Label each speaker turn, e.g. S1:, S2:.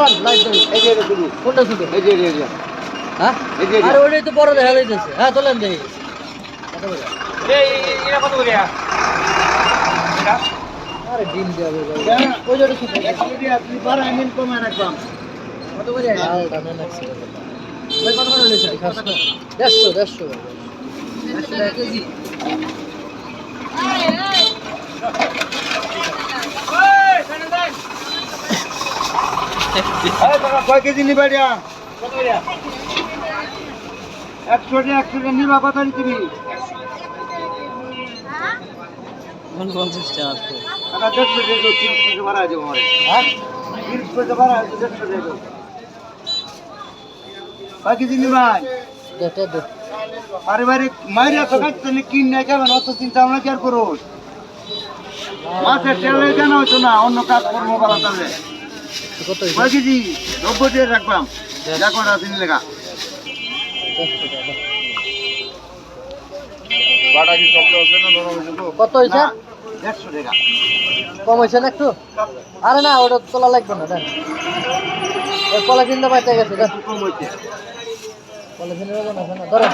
S1: দাঁড়ান লাইট ধরি
S2: এই যে এটা শুধু
S1: কোনটা ছোট
S2: এই যে এই যে
S1: হ্যাঁ
S2: এই যে
S1: আরে ওইটাই তো বড় দেখা যাইতেছে হ্যাঁ তোলেন দেখি
S2: এটা কত করে এটা
S1: আরে ডিম দেবে ভাই ওই যেটা ছোট
S2: যদি আপনি বাড়া এমন কমে রাখলাম
S1: কত করে লাল দানা নাকছে ভাই কত করে লইছে 150 150 টাকা কেজি
S2: এই টাকা কয় কেজি নিবা দিয়া কত করে 100 টাকা নিবা কত নিবি
S1: 50 টাকা আছে
S2: টাকা 150 টাকা 300 টাকা বাড়া যাবে আমারে হ্যাঁ 300 টাকা বাড়া 150 টাকা কয় কেজি নিবা
S1: দেখতে দে
S2: পারিবারিক মাইরা তো কাটতে নি কিন না কেমন অত চিন্তা ভাবনা কি আর করো মাছের তেলে জানা হতো না অন্য কাজ করবো বলা তাহলে
S1: কত
S2: কয় কেজি 90 টাকা রাখলাম দেখো না দিন লেখা বাড়া কি শব্দ আছে না নরম হইছে তো
S1: কত হইছে
S2: 150 টাকা
S1: কম হইছে না একটু আরে না ওটা তোলা লাগবে না দেন ওই পলিথিনটা বাইতে গেছে দেন
S2: কম হইছে
S1: পলিথিনের ওজন আছে না ধরেন